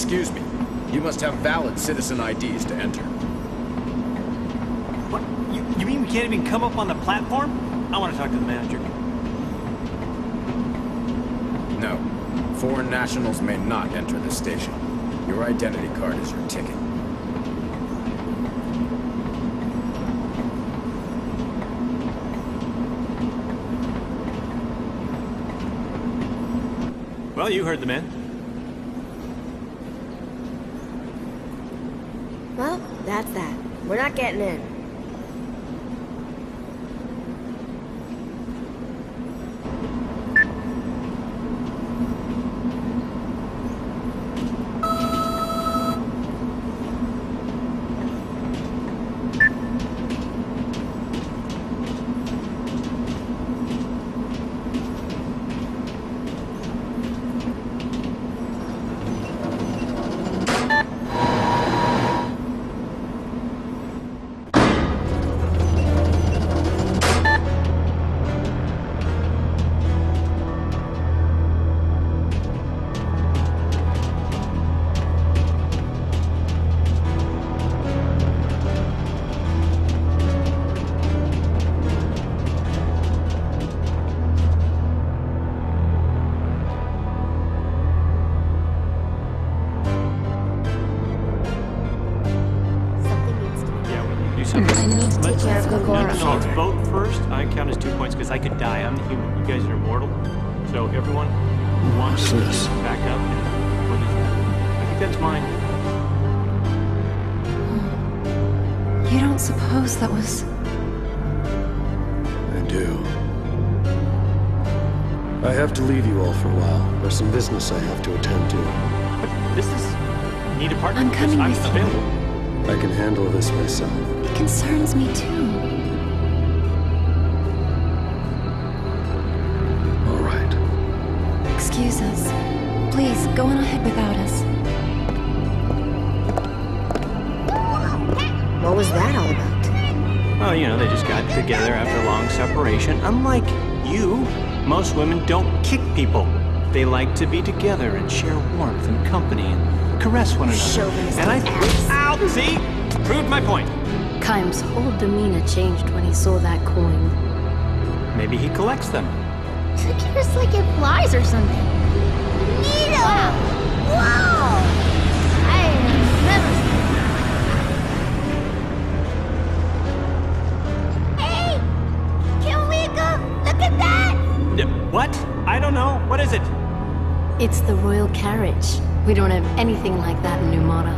Excuse me. You must have valid citizen IDs to enter. What? You mean we can't even come up on the platform? I want to talk to the manager. No. Foreign nationals may not enter this station. Your identity card is your ticket. Well, you heard the man. Well, that's that. We're not getting in. Let's vote first. I count as 2 points because I could die. I'm the human. You guys are immortal. So everyone who wants this back up. What is that? I think that's mine. You don't suppose that was... I do. I have to leave you all for a while. There's some business I have to attend to. But this is... Need a partner? I'm coming with you. Available. I can handle this myself. It concerns me too. All right. Excuse us. Please, go on ahead without us. What was that all about? Well, you know, they just got together after a long separation. Unlike you, most women don't kick people. They like to be together and share warmth and company and caress one another. Chauvinist And ass. Ow! See? Proved my point. Kaim's whole demeanor changed when he saw that coin. Maybe he collects them. Just like it flies or something. Nero! Wow! I have never seen that. Hey! Can we go look at that? What? I don't know. What is it? It's the royal carriage. We don't have anything like that in Numata.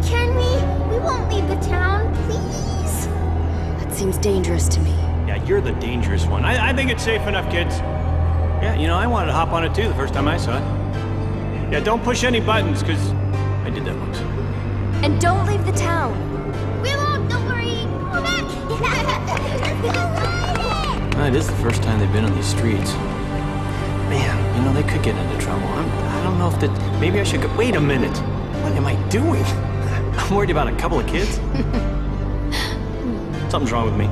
Can we? We won't leave the town, please. That seems dangerous to me. Yeah, you're the dangerous one. I think it's safe enough, kids. Yeah, you know, I wanted to hop on it too the first time I saw it. Yeah, don't push any buttons, because I did that once. And don't leave the town. We won't, don't worry. Come back. It is the first time they've been on these streets. Man, you know, they could get into trouble. I don't know if that... Maybe I should go... Wait a minute. What am I doing? I'm worried about a couple of kids. Something's wrong with me.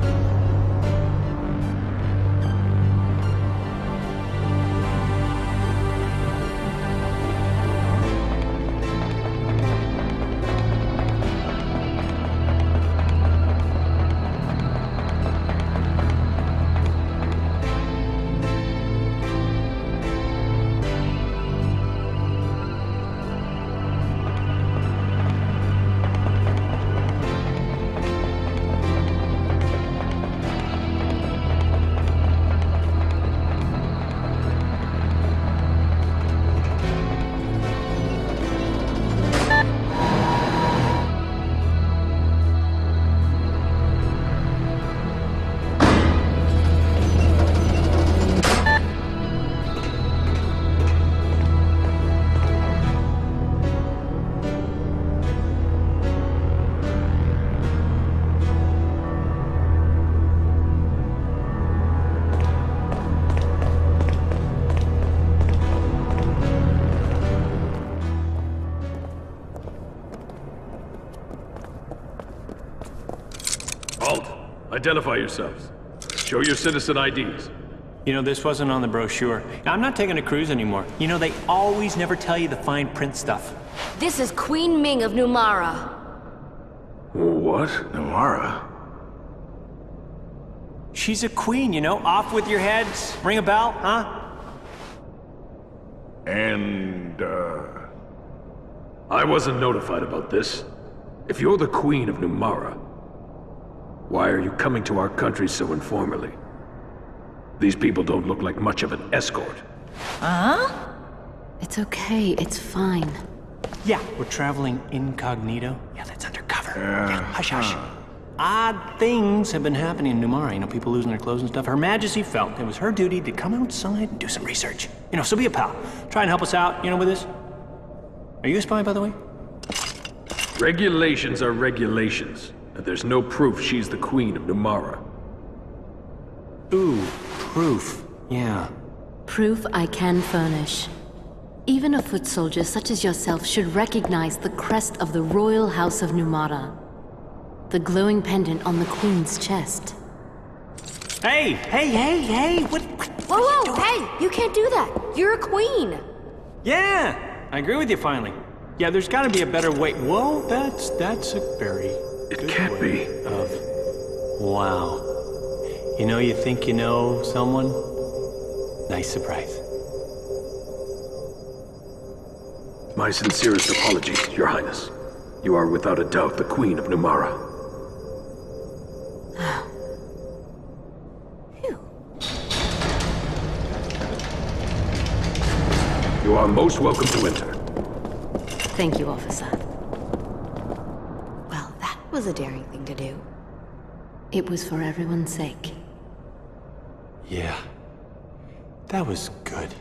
Identify yourselves. Show your citizen IDs. You know, this wasn't on the brochure. I'm not taking a cruise anymore. You know, they always never tell you the fine print stuff. This is Queen Ming of Numara. What? Numara? She's a queen, you know? Off with your heads. Ring a bell, huh? And, I wasn't notified about this. If you're the Queen of Numara, why are you coming to our country so informally? These people don't look like much of an escort. Huh? It's okay, it's fine. Yeah, we're traveling incognito. Yeah, that's undercover. Yeah, hush, hush. Odd things have been happening in Numara. You know, people losing their clothes and stuff. Her Majesty felt it was her duty to come outside and do some research. You know, so be a pal. Try and help us out, you know, with this. Are you a spy, by the way? Regulations are regulations, and there's no proof she's the Queen of Numara. Ooh, proof. Yeah. Proof I can furnish. Even a foot soldier such as yourself should recognize the crest of the Royal House of Numara. The glowing pendant on the Queen's chest. Hey! What Whoa, are you whoa, doing? hey! You can't do that! You're a queen! Yeah! I agree with you finally. Yeah, there's gotta be a better way. Whoa, that's a very It good can't way be. of... Wow. You know, you think you know someone? Nice surprise. My sincerest apologies, Your Highness. You are without a doubt the Queen of Numara. You are most welcome to enter. Thank you, officer. Well, that was a daring thing to do. It was for everyone's sake. Yeah. That was good.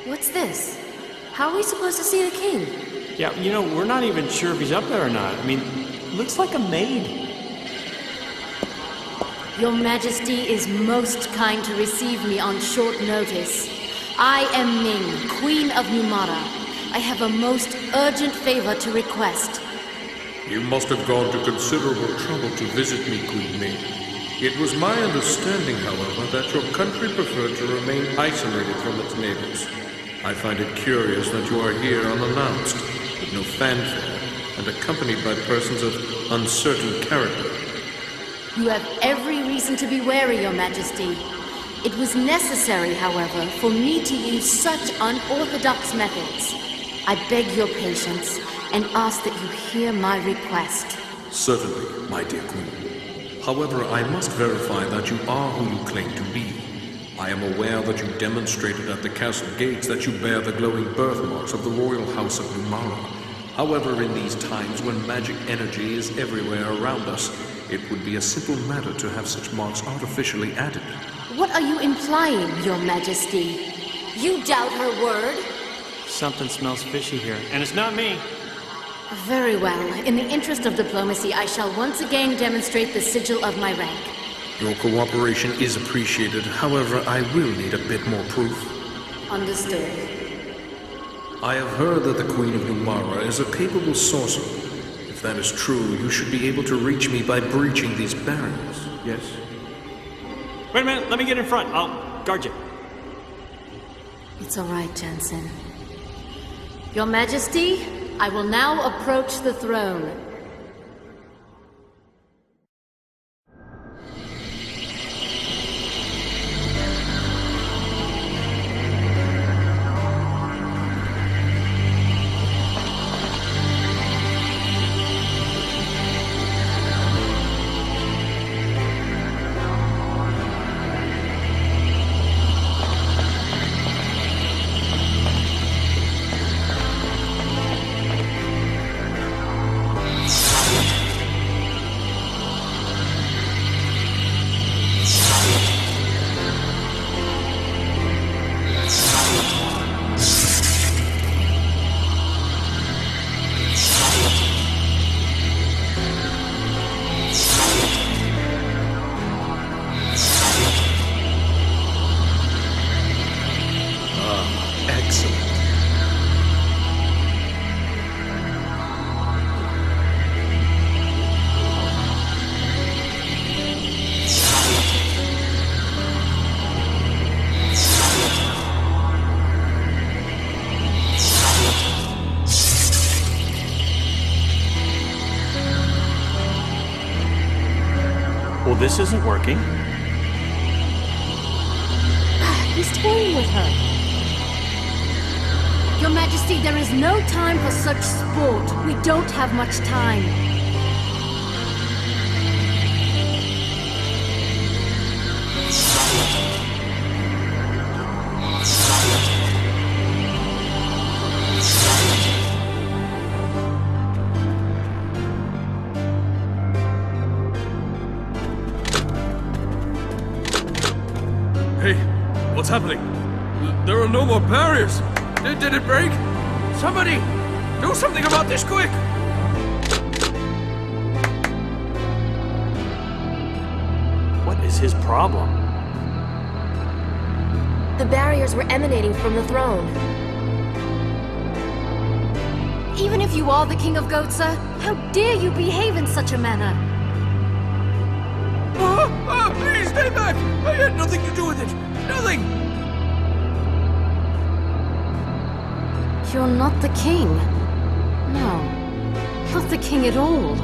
What's this? How are we supposed to see the king? Yeah, you know, we're not even sure if he's up there or not. I mean, looks like a maid. Your Majesty is most kind to receive me on short notice. I am Ming, Queen of Numara. I have a most urgent favor to request. You must have gone to considerable trouble to visit me, Queen Ming. It was my understanding, however, that your country preferred to remain isolated from its neighbors. I find it curious that you are here unannounced, with no fanfare, and accompanied by persons of uncertain character. You have every reason to be wary, Your Majesty. It was necessary, however, for me to use such unorthodox methods. I beg your patience and ask that you hear my request. Certainly, my dear Queen. However, I must verify that you are who you claim to be. I am aware that you demonstrated at the castle gates that you bear the glowing birthmarks of the royal house of Numara. However, in these times when magic energy is everywhere around us, it would be a simple matter to have such marks artificially added. What are you implying, Your Majesty? You doubt her word? Something smells fishy here, and it's not me. Very well. In the interest of diplomacy, I shall once again demonstrate the sigil of my rank. Your cooperation is appreciated, however, I will need a bit more proof. Understood. I have heard that the Queen of Numara is a capable sorcerer. If that is true, you should be able to reach me by breaching these barriers, yes? Wait a minute, let me get in front. I'll guard you. It's all right, Jensen. Your Majesty, I will now approach the throne. Well, this isn't working. He's toying with her. Your Majesty, there is no time for such sport. We don't have much time. Hey, what's happening? There are no more barriers. Did it break? Somebody, do something about this quick! What is his problem? The barriers were emanating from the throne. Even if you are the King of Goatsa, how dare you behave in such a manner? Please stay back! I had nothing to do with it! Nothing! You're not the king. No, not the king at all.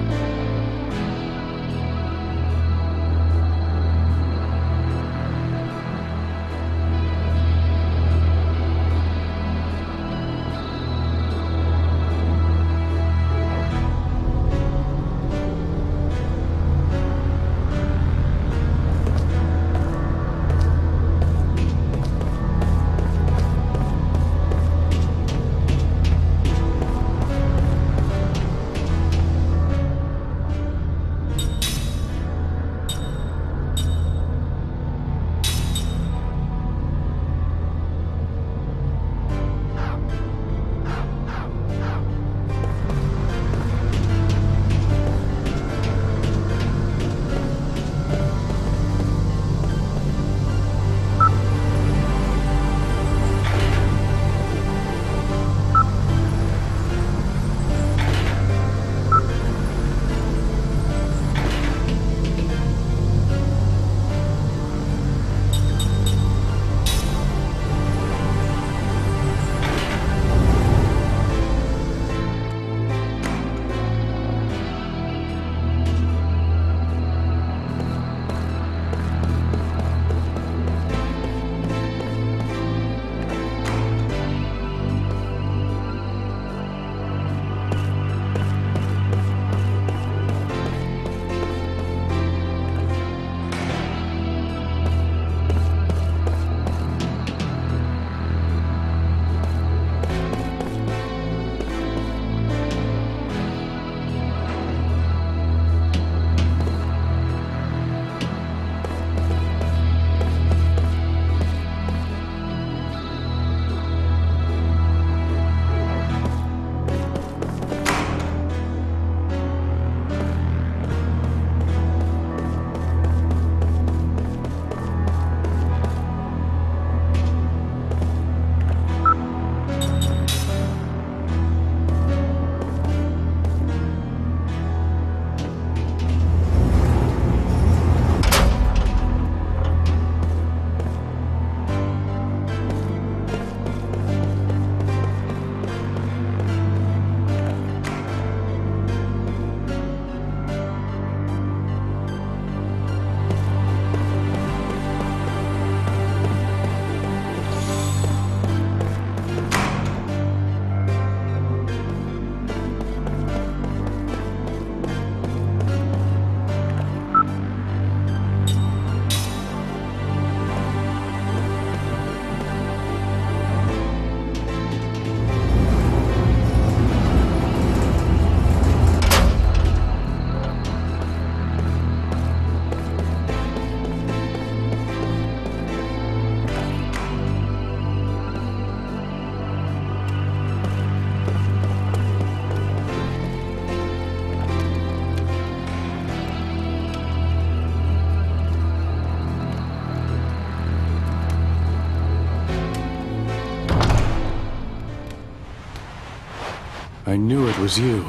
knew it was you.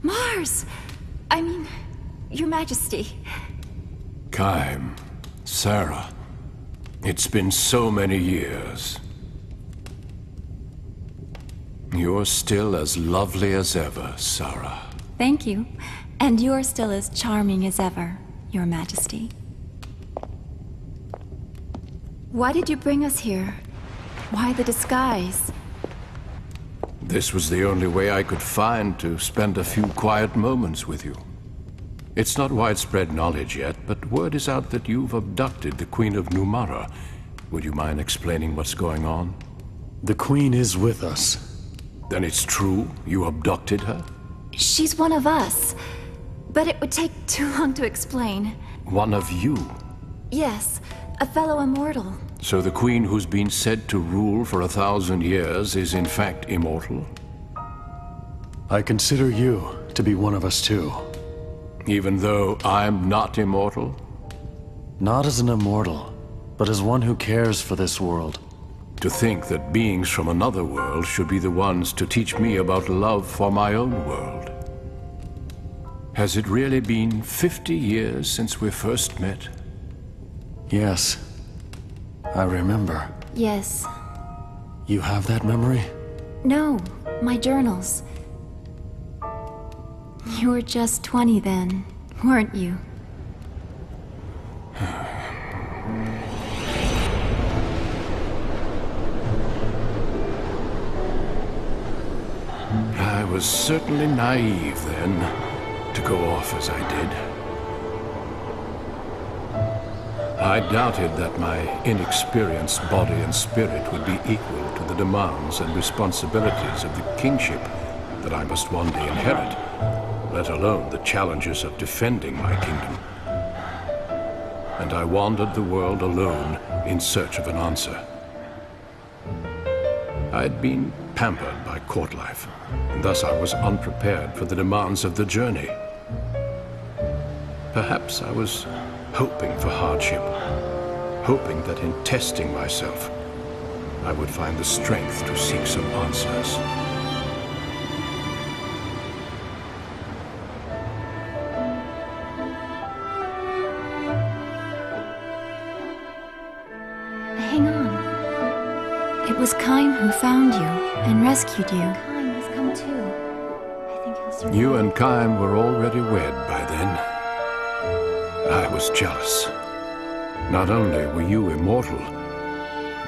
Mars! I mean, Your Majesty. Kaim, Sarah, it's been so many years. You're still as lovely as ever, Sarah. Thank you. And you're still as charming as ever, Your Majesty. Why did you bring us here? Why the disguise? This was the only way I could find to spend a few quiet moments with you. It's not widespread knowledge yet, but word is out that you've abducted the Queen of Numara. Would you mind explaining what's going on? The Queen is with us. Then it's true you abducted her? She's one of us. But it would take too long to explain. One of you? Yes, a fellow immortal. So the Queen who's been said to rule for 1,000 years is in fact immortal? I consider you to be one of us too. Even though I'm not immortal? Not as an immortal, but as one who cares for this world. To think that beings from another world should be the ones to teach me about love for my own world. Has it really been 50 years since we first met? Yes. I remember. Yes. You have that memory? No, my journals. You were just 20 then, weren't you? I was certainly naive then, to go off as I did. I doubted that my inexperienced body and spirit would be equal to the demands and responsibilities of the kingship that I must one day inherit, let alone the challenges of defending my kingdom. And I wandered the world alone in search of an answer. I'd been pampered by court life, and thus I was unprepared for the demands of the journey. Perhaps I was hoping for hardship, hoping that in testing myself, I would find the strength to seek some answers. Hang on. It was Kaim who found you and rescued you. Kaim has come too. I think he'll survive. You and Kaim were already wed by then. I was jealous. Not only were you immortal,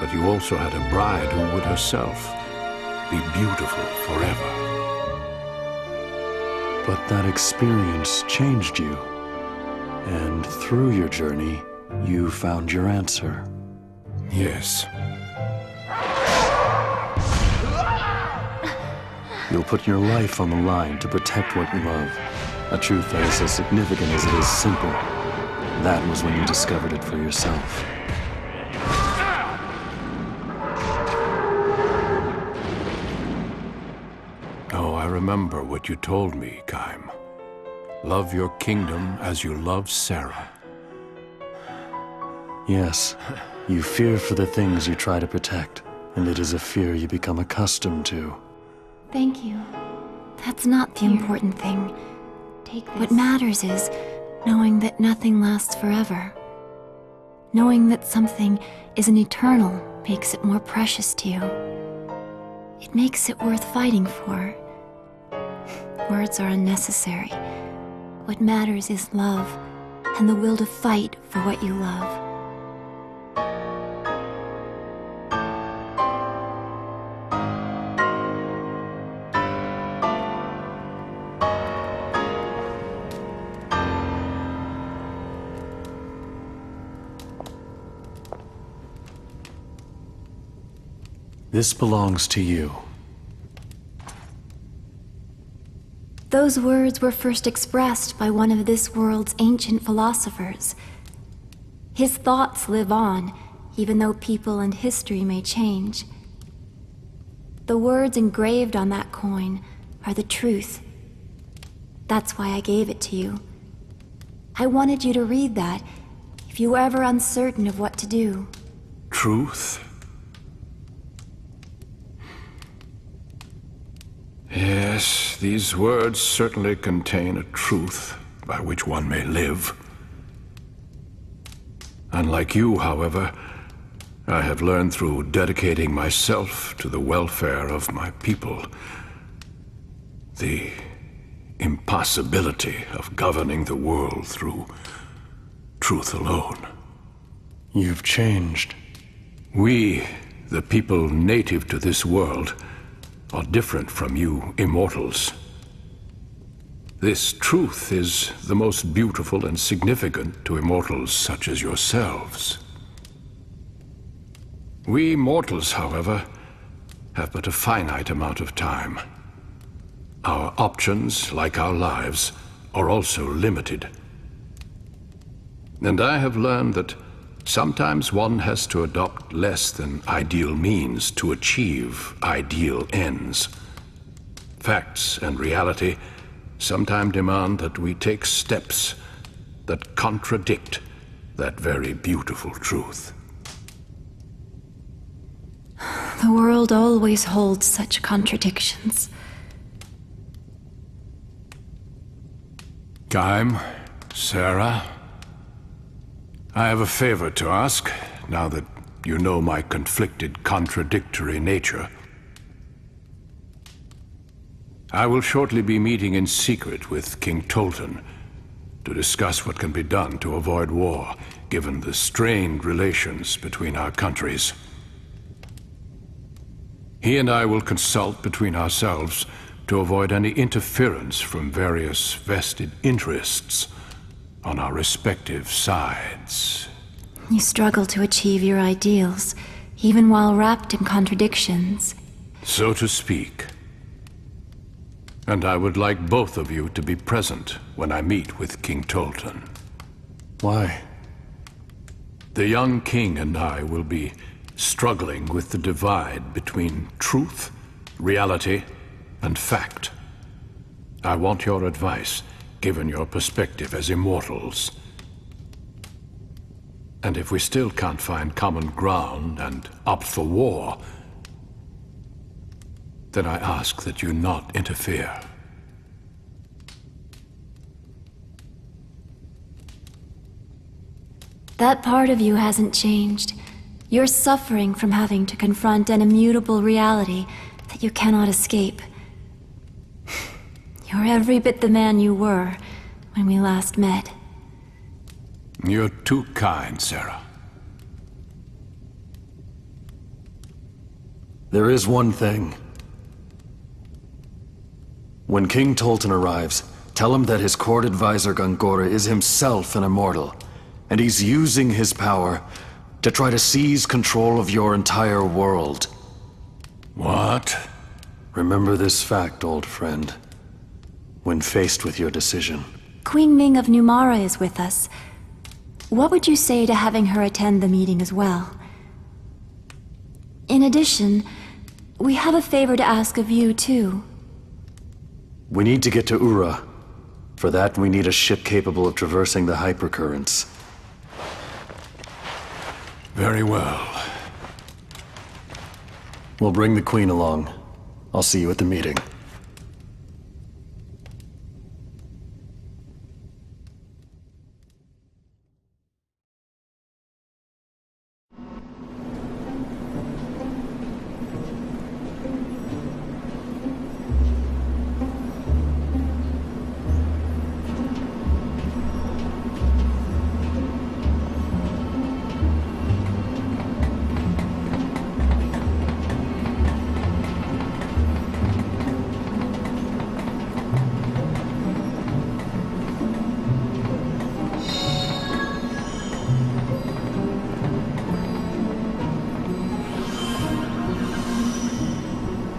but you also had a bride who would herself be beautiful forever. But that experience changed you. And through your journey, you found your answer. Yes. You'll put your life on the line to protect what you love. A truth that is as significant as it is simple. That was when you discovered it for yourself. Oh, I remember what you told me, Kaim. Love your kingdom as you love Sarah. Yes, you fear for the things you try to protect, and it is a fear you become accustomed to. Thank you. That's not the important thing. Take this. What matters is knowing that nothing lasts forever. Knowing that something isn't eternal makes it more precious to you. It makes it worth fighting for. Words are unnecessary. What matters is love, and the will to fight for what you love. This belongs to you. Those words were first expressed by one of this world's ancient philosophers. His thoughts live on, even though people and history may change. The words engraved on that coin are the truth. That's why I gave it to you. I wanted you to read that, if you were ever uncertain of what to do. Truth? Yes, these words certainly contain a truth by which one may live. Unlike you, however, I have learned through dedicating myself to the welfare of my people the impossibility of governing the world through truth alone. You've changed. We, the people native to this world, are different from you immortals. This truth is the most beautiful and significant to immortals such as yourselves. We mortals, however, have but a finite amount of time. Our options, like our lives, are also limited. And I have learned that sometimes one has to adopt less than ideal means to achieve ideal ends. Facts and reality sometimes demand that we take steps that contradict that very beautiful truth. The world always holds such contradictions. Gaim, Sarah, I have a favor to ask, now that you know my conflicted, contradictory nature. I will shortly be meeting in secret with King Tolton to discuss what can be done to avoid war, given the strained relations between our countries. He and I will consult between ourselves to avoid any interference from various vested interests on our respective sides. You struggle to achieve your ideals, even while wrapped in contradictions. So to speak. And I would like both of you to be present when I meet with King Tolton. Why? The young king and I will be struggling with the divide between truth, reality, and fact. I want your advice, given your perspective as immortals. And if we still can't find common ground and opt for war, then I ask that you not interfere. That part of you hasn't changed. You're suffering from having to confront an immutable reality that you cannot escape. You're every bit the man you were when we last met. You're too kind, Sarah. There is one thing. When King Tolton arrives, tell him that his court advisor Gongora is himself an immortal, and he's using his power to try to seize control of your entire world. What? Remember this fact, old friend, when faced with your decision. Queen Ming of Numara is with us. What would you say to having her attend the meeting as well? In addition, we have a favor to ask of you, too. We need to get to Ura. For that, we need a ship capable of traversing the hypercurrents. Very well. We'll bring the Queen along. I'll see you at the meeting.